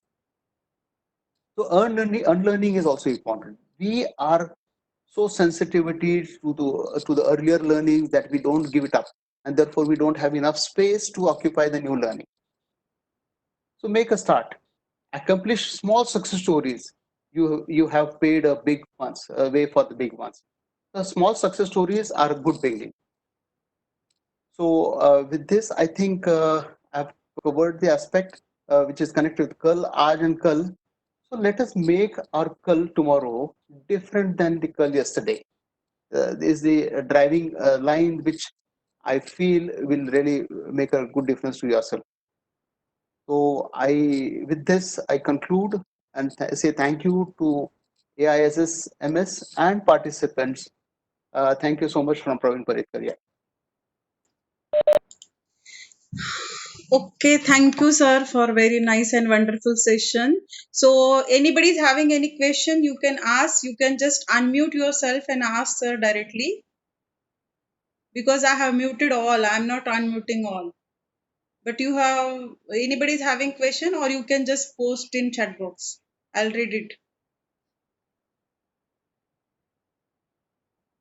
So unlearning is also important. We are so sensitivity to the earlier learning that we don't give it up, and therefore we don't have enough space to occupy the new learning. So make a start. Accomplish small success stories. You have paid a big ones, way for the big ones. The small success stories are a good beginning. So with this, I think I've covered the aspect which is connected with Kal, Aaj and Kal. So let us make our Kal tomorrow different than the Kal yesterday. Is the driving line which I feel will really make a good difference to yourself. So with this, I conclude and say thank you to AISSMS and participants. Thank you so much from Pravin Paritkar. Yeah. Okay, thank you, sir, for very nice and wonderful session. So, anybody's having any question, you can ask. You can just unmute yourself and ask sir directly because I have muted all. I'm not unmuting all. But you have anybody's having question, or you can just post in chat box. I'll read it.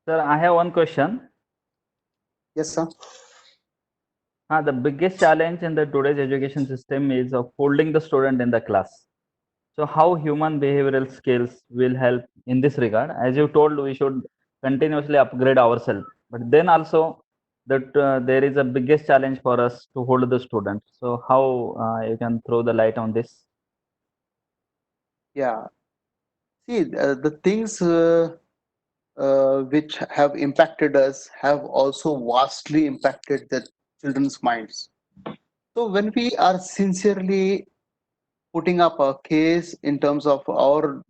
Sir, I have one question. Yes, sir. The biggest challenge in the today's education system is of holding the student in the class. So, how human behavioral skills will help in this regard? As you told, we should continuously upgrade ourselves, but then also that there is a biggest challenge for us to hold the student. So, how you can throw the light on this? Yeah. See, the things which have impacted us have also vastly impacted the children's minds. So when we are sincerely putting up a case in terms of our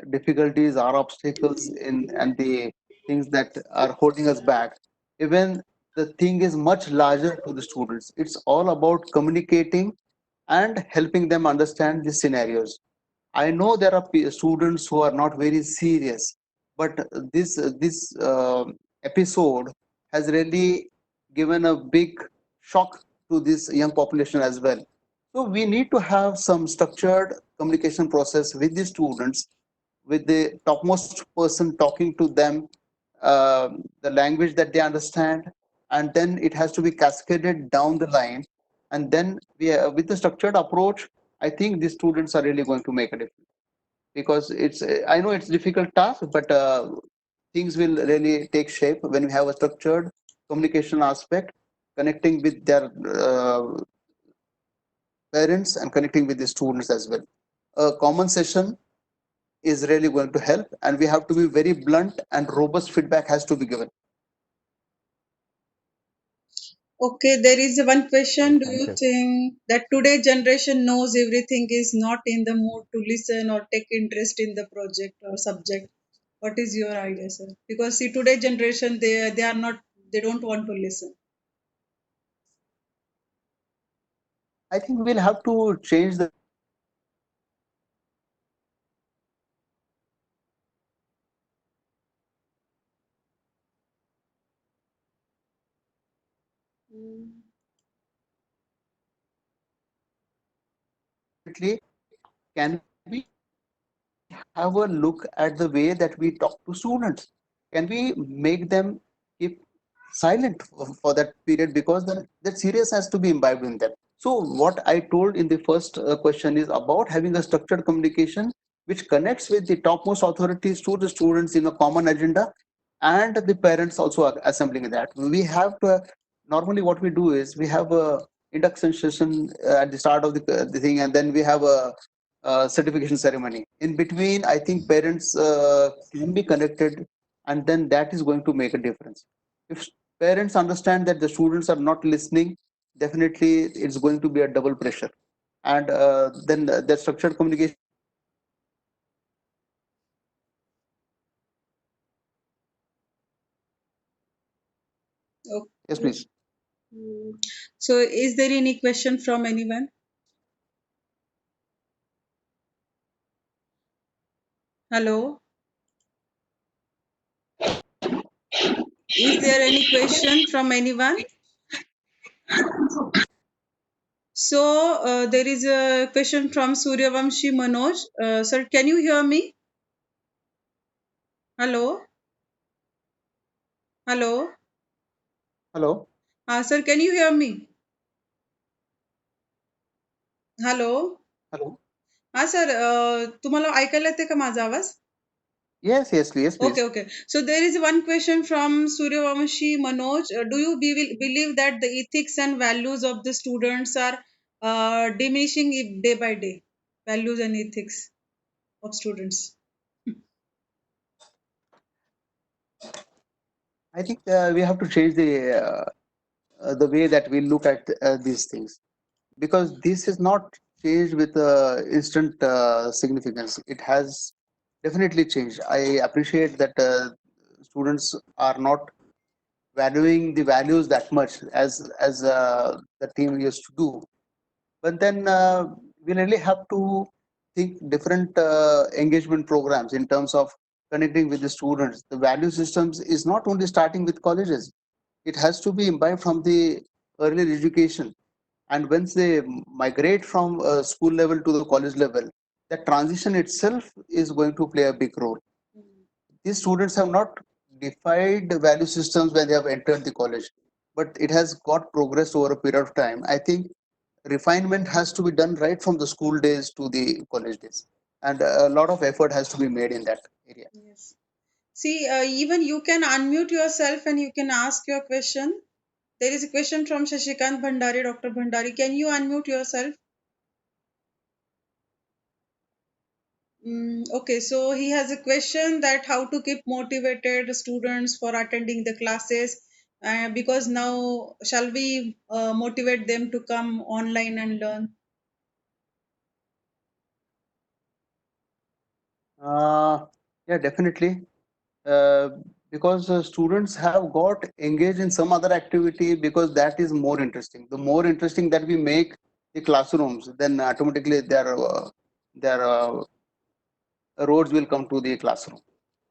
difficulties, our obstacles, and the things that are holding us back. Even the thing is much larger to the students. It's all about communicating and helping them understand the scenarios. I know there are students who are not very serious, but this episode has really given a big shock to this young population as well. So we need to have some structured communication process with the students, with the topmost person talking to them, the language that they understand, and then it has to be cascaded down the line. And then with the structured approach, I think the students are really going to make a difference because I know it's difficult task, but things will really take shape when we have a structured communication aspect, connecting with their parents and connecting with the students as well. A common session is really going to help, and we have to be very blunt and robust feedback has to be given. Okay, there is one Okay, question. Do thank you you. think that today generation knows everything is not in the mood to listen or take interest in the project or subject? What is your idea, sir? Because see, today generation they are not they don't want to listen. I think we'll have to change the can we have a look at the way that we talk to students? Can we make them keep silent for that period because then that serious has to be imbibed in them. So what I told in the first question is about having a structured communication which connects with the topmost authorities to the students in a common agenda, and the parents also are assembling that. We have to normally what we do is we have a induction session at the start of the thing, and then we have a certification ceremony. In between, I think parents can be connected, and then that is going to make a difference. If parents understand that the students are not listening, definitely it's going to be a double pressure. And then the structured communication is going to be there. Yes, Okay. please. So, is there any question from anyone? Hello. Is there any question from anyone? So, there is a question from Suryavamshi Manoj. Sir, can you hear me? Hello. Hello. Hello. Sir, can you hear me? Hello. Hello. हा sir, तुम्हाला ऐकायला येते का माझा आवाज? Yes, Okay, please. okay. So there is one question from Suryavamshi Manoj. Do you believe that the ethics and values of the students are diminishing day by day? Values and ethics of students. I think we have to change the way that we look at these things, because this is not changed with instant significance. It has definitely changed. I appreciate that students are not valuing the values that much as the team used to do. But then we really have to think different engagement programs in terms of connecting with the students. The value systems is not only starting with colleges; it has to be imbibed from the earlier education. And once they migrate from school level to the college level, that transition itself is going to play a big role. These students have not defined the value systems when they have entered the college, but it has got progressed over a period of time. I think refinement has to be done right from the school days to the college days, and a lot of effort has to be made in that area. Yes. See, even you can unmute yourself and you can ask your question. There is a question from Shashikant Bhandari, Dr. Bhandari. Can you unmute yourself? Okay, so he has a question that how to keep motivated students for attending the classes, because now shall we motivate them to come online and learn? Uh, yeah, definitely. Uh, because students have got engaged in some other activity because that is more interesting. The more interesting that we make the classrooms, then automatically their roads will come to the classroom.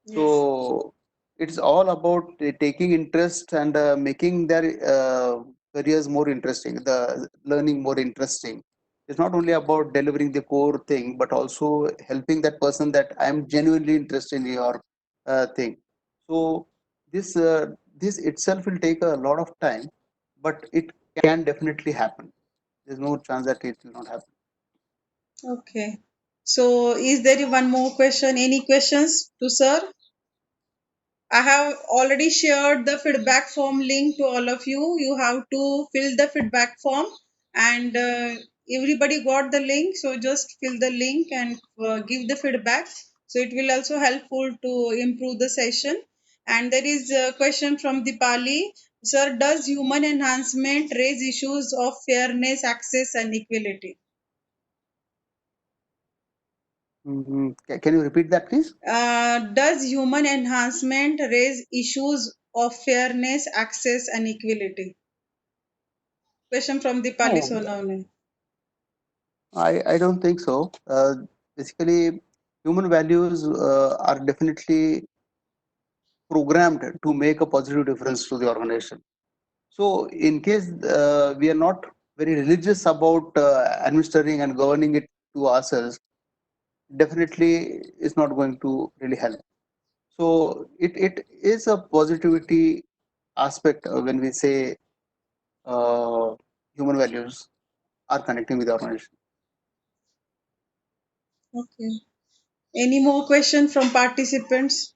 Yes. So it's all about taking interest and making their careers more interesting, the learning more interesting. It's not only about delivering the core thing, but also helping that person that I'm genuinely interested in your thing. So this itself will take a lot of time, but it can definitely happen. There's no chance that it will not happen. Okay. So is there one more question? Any questions to sir? I have already shared the feedback form link to all of you. You have to fill the feedback form, and everybody got the link. So just fill the link and give the feedback. So it will also helpful to improve the session. And there is a question from Dipali. Sir, does human enhancement raise issues of fairness, access, and equality? Can you repeat that, please? Does human enhancement raise issues of fairness, access, and equality? Question from Dipali No, Sonawne. I don't think so. Basically, human values are definitely programmed to make a positive difference to the organization. So, in case we are not very religious about administering and governing it to ourselves, definitely it's not going to really help. So, it is a positivity aspect when we say uh, human values are connecting with the organization. Okay. Any more question from participants?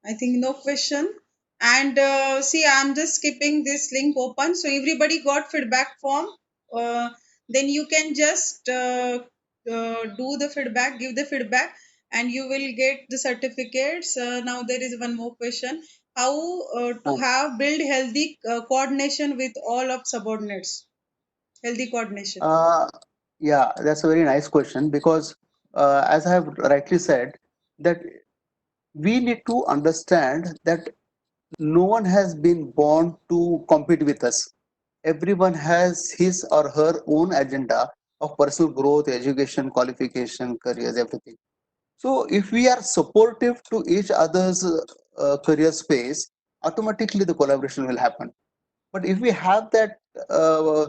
I think no question. And see, I'm just keeping this link open. So everybody got feedback form. Uh, then you can just do the feedback, give the feedback, and you will get the certificates. Now there is one more question: how to Right. have build healthy coordination with all of subordinates? Healthy coordination. Uh, yeah, that's a very nice question because, as I have rightly said, that we need to understand that no one has been born to compete with us. Everyone has his or her own agenda of personal growth, education, qualification, careers, everything. So, if we are supportive to each other's career space, automatically the collaboration will happen. But if we have that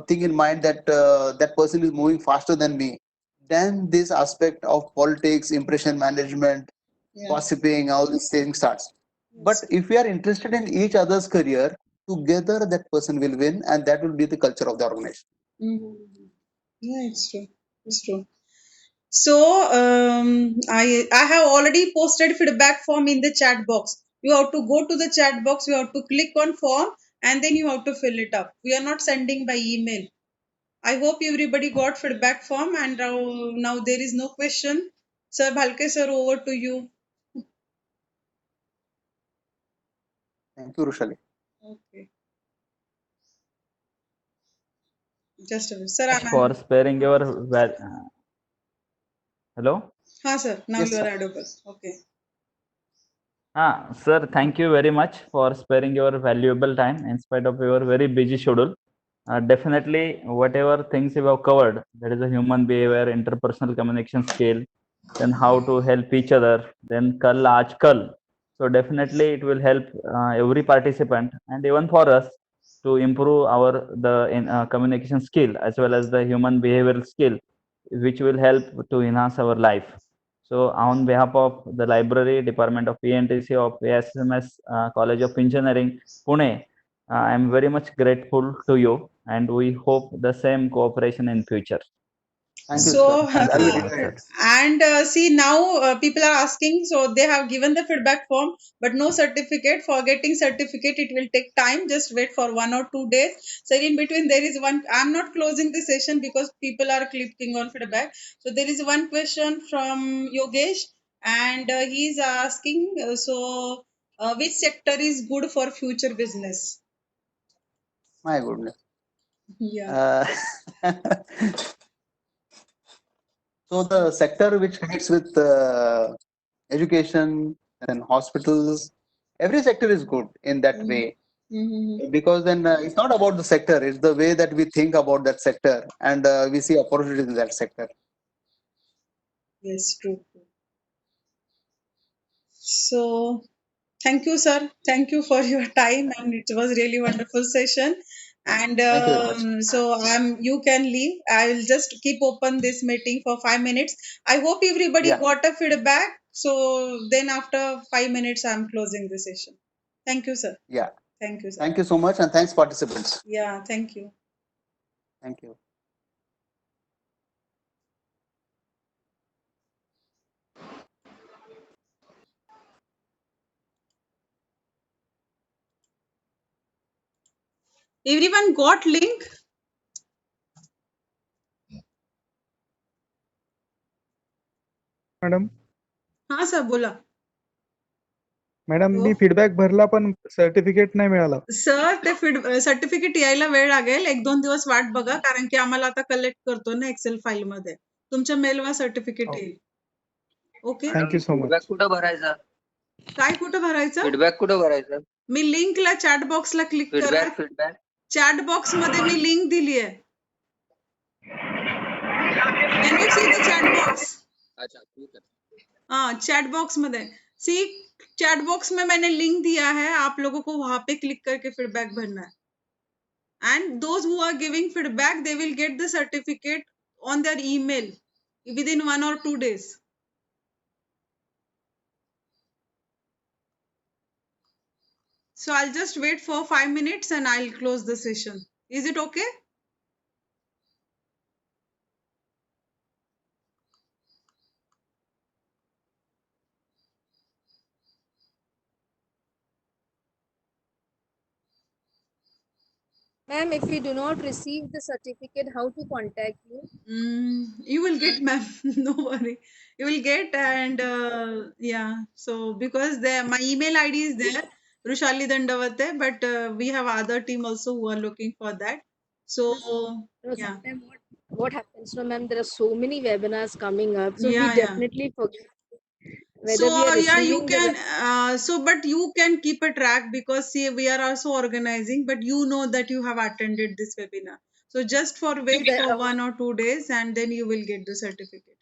thing in mind that that person is moving faster than me, then this aspect of politics, impression management, Yeah. gossiping, all these things starts. But Yes. if we are interested in each other's career, together that person will win, and that will be the culture of the organization. Mm-hmm. Yeah, it's true. It's true. So I have already posted feedback form in the chat box. You have to go to the chat box. You have to click on form, and then you have to fill it up. We are not sending by email. I hope everybody got feedback form, and now there is no question. Sir Bhalke sir, over to you. Thank you, Rushali. Okay, just a minute. Sir. Much for sparing your hello. हाँ sir, now Yes, you are sir. audible. Okay. Sir, thank you very much for sparing your valuable time in spite of your very busy schedule. Definitely, whatever things you have covered, that is a human behavior, interpersonal communication skill, then how to help each other, then Kal Aaj Kal. So definitely, it will help every participant and even for us to improve our communication skill as well as the human behavioral skill, which will help to enhance our life. So on behalf of the library department of ENTC of AISSMS College of Engineering, Pune, I am very much grateful to you, and we hope the same cooperation in future. Thank you, Thank, sir. So, And thank I'll you be very much, sir. delighted. and see now people are asking, so they have given the feedback form, but no certificate. For getting certificate, it will take time. Just wait for 1 or 2 days. So in between, there is one. I'm not closing the session because people are clicking on feedback. So there is one question from Yogesh, and he's asking, which sector is good for future business? My goodness. Yeah. Uh, so the sector which connects with education and hospitals, every sector is good in that Mhm. way Mhm. because then it's not about the sector, it's the way that we think about that sector and we see opportunities in that sector. Yes, true. So thank you, sir. Thank you for your time, and it was really wonderful session. And Thank you very much. so you can leave. I will just keep open this meeting for 5 minutes. I hope everybody Yeah, got a feedback. So then after 5 minutes, I'm closing the session. Thank you, sir. yeah. Thank you, sir. Thank you so much and thanks participants. Yeah, thank you. Thank you. Everyone got link? Madam हाँ sir बोला. Madam हो. मी feedback भरला पण certificate नाही मिळाला. Sir ते certificate यायला वेळ लागेल. 1-2 दिवस वाट बघा, कारण की आम्हाला आता कलेक्ट करतो ना एक्सेल फाईल मध्ये. तुमच्या मेलवर सर्टिफिकेट येईल. Okay. Thank you so much. Feedback कुठं भरायचा? काय कुठं भरायचं? फीडबॅक कुठं भरायचा? मी लिंकला चॅट बॉक्सला क्लिक करा. फीडबॅक चॅट बॉक्स मध्ये मी लिंक दिली आहे. Can you see the chat box? अच्छा ठीक है. हाँ, चैट बॉक्स में दे. सी, चैट बॉक्स में मैंने लिंक दिया है, आप लोगों को वहां पे क्लिक करके फीडबैक भरना है. And those who are giving feedback, they will get the certificate on their email within 1 or 2 days. So I'll just wait for 5 minutes and I'll close the session. Is it okay? Ma'am, if we do not receive the certificate, how to contact you? You will get, ma'am. No worry. You will get, and yeah. So because my email ID is there, Vrushali Dandawate, but we have other team also who are looking for that. So You know, yeah, sometimes what happens, no, ma'am, there are so many webinars coming up, so we yeah, yeah. definitely forget So whether we are yeah, you receiving the can. But you can keep a track because see, we are also organizing. But you know that you have attended this webinar. So just for wait the, for 1 or 2 days, and then you will get the certificate.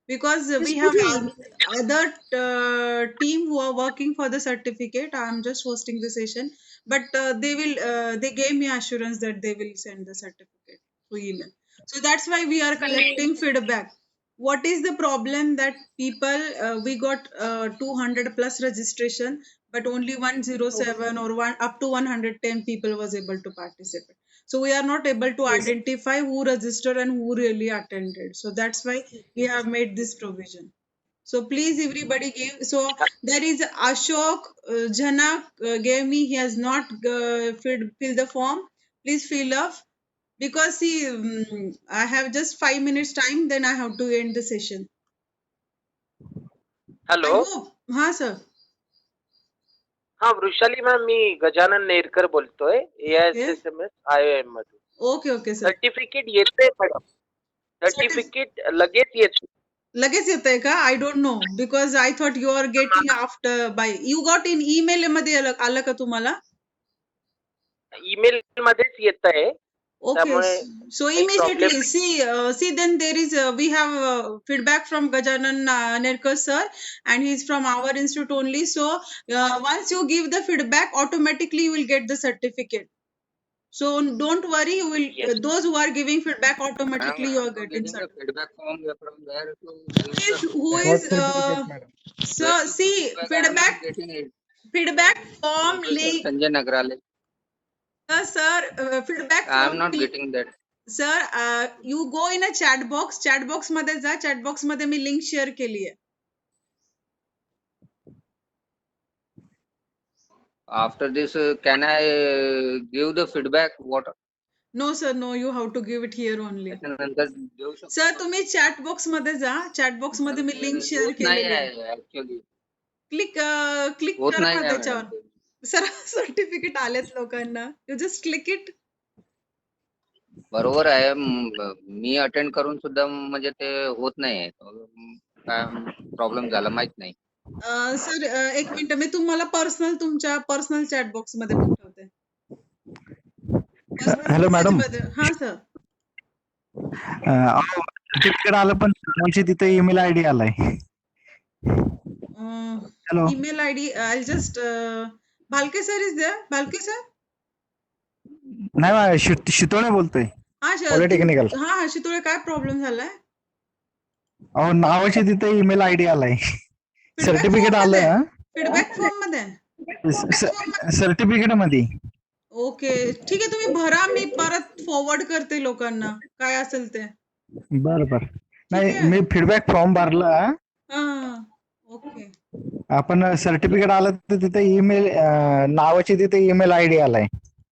Because we just put have your email. other team who are working for the certificate. I am just hosting the session, but they will. They gave me assurance that they will send the certificate through email. So that's why we are See, collecting feedback. What is the problem that people we got 200 plus registration, but only 107 or one up to 110 people was able to participate. So we are not able to yes, identify who registered and who really attended. So that's why we have made this provision. So please everybody give. So there is Ashok Jana gave me. He has not filled the form. Please fill up because see, I have just 5 minutes time. Then I have to end the session. I hello. hope. Ha sir. हा Vrishali ma'am, मी गजानन नेरकर बोलतोय, Okay. AISSMS IIM मधून. Okay. Okay sir. Certificate येते madam, certificate लगेच येते. लगेच येतंय का? I don't know because I thought you are getting after by you got in email मध्ये आलं का तुम्हाला? ईमेल मध्येच येत आहे, Okay, त्यामुळे so काही problem immediately see then there is we have feedback from Gajanan Nerkar sir, and he's from our institute only. So once you give the feedback, automatically you will get the certificate. So don't worry, you will Yes. those who are giving feedback automatically you I'm are not getting getting the certificate. feedback from where to Who give the is who feedback. What is certificate, madam? so Where to give see feedback? I am not getting it. feedback form Professor link Sanjay Nagrale. sir feedback I am form not getting that. Sir you go in a chat box मध्ये जा chat box मध्ये मी link share केली आहे. After this, can I give the feedback? What? No sir no, you have to give it here only. त्याच्यानंतर देऊ sir शकतो. तुम्ही chat box मध्ये जा, चॅट बॉक्स मध्ये मी लिंक शेअर होत नाही केलेली आहे. आहे ऍक्च्युअली. क्लिक होत करा नाही ना आहे मॅडम. त्याच्यावर. सर सर्टिफिकेट आलेत लोकांना, यू जस्ट क्लिक इट. बरोबर आहे. मी अटेंड करून सुद्धा म्हणजे ते होत नाही आहे. काय प्रॉब्लेम झाला माहित नाही. सर एक मिनिट, मी तुम्हाला तुमच्या पर्सनल चॅट बॉक्स मध्ये पाठवते. हॅलो मॅडम, हा सर. सर्टिफिकेट आलं पण आमची तिथे ईमेल आयडी आलाय. Hello, email ID I just Bhalke sir is there. Bhalke sir. नाही शितोळे बोलतोय, पॉलिटेक्निकल. हा शितोळे, काय प्रॉब्लेम झालाय? अहो नावाची तिथे ईमेल आयडी आलाय. सर्टिफिकेट आलं, फीडबॅक फॉर्म मध्ये. सर्टिफिकेट मध्ये. ओके ठीक आहे, तुम्ही भरा, मी परत फॉरवर्ड करते लोकांना काय असेल ते. बरं बरं. नाही, आहे. मी फीडबॅक फॉर्म भरला. हा ओके. आपण सर्टिफिकेट आलं तर तिथे ईमेल नावाची तिथे ईमेल आयडी आलाय.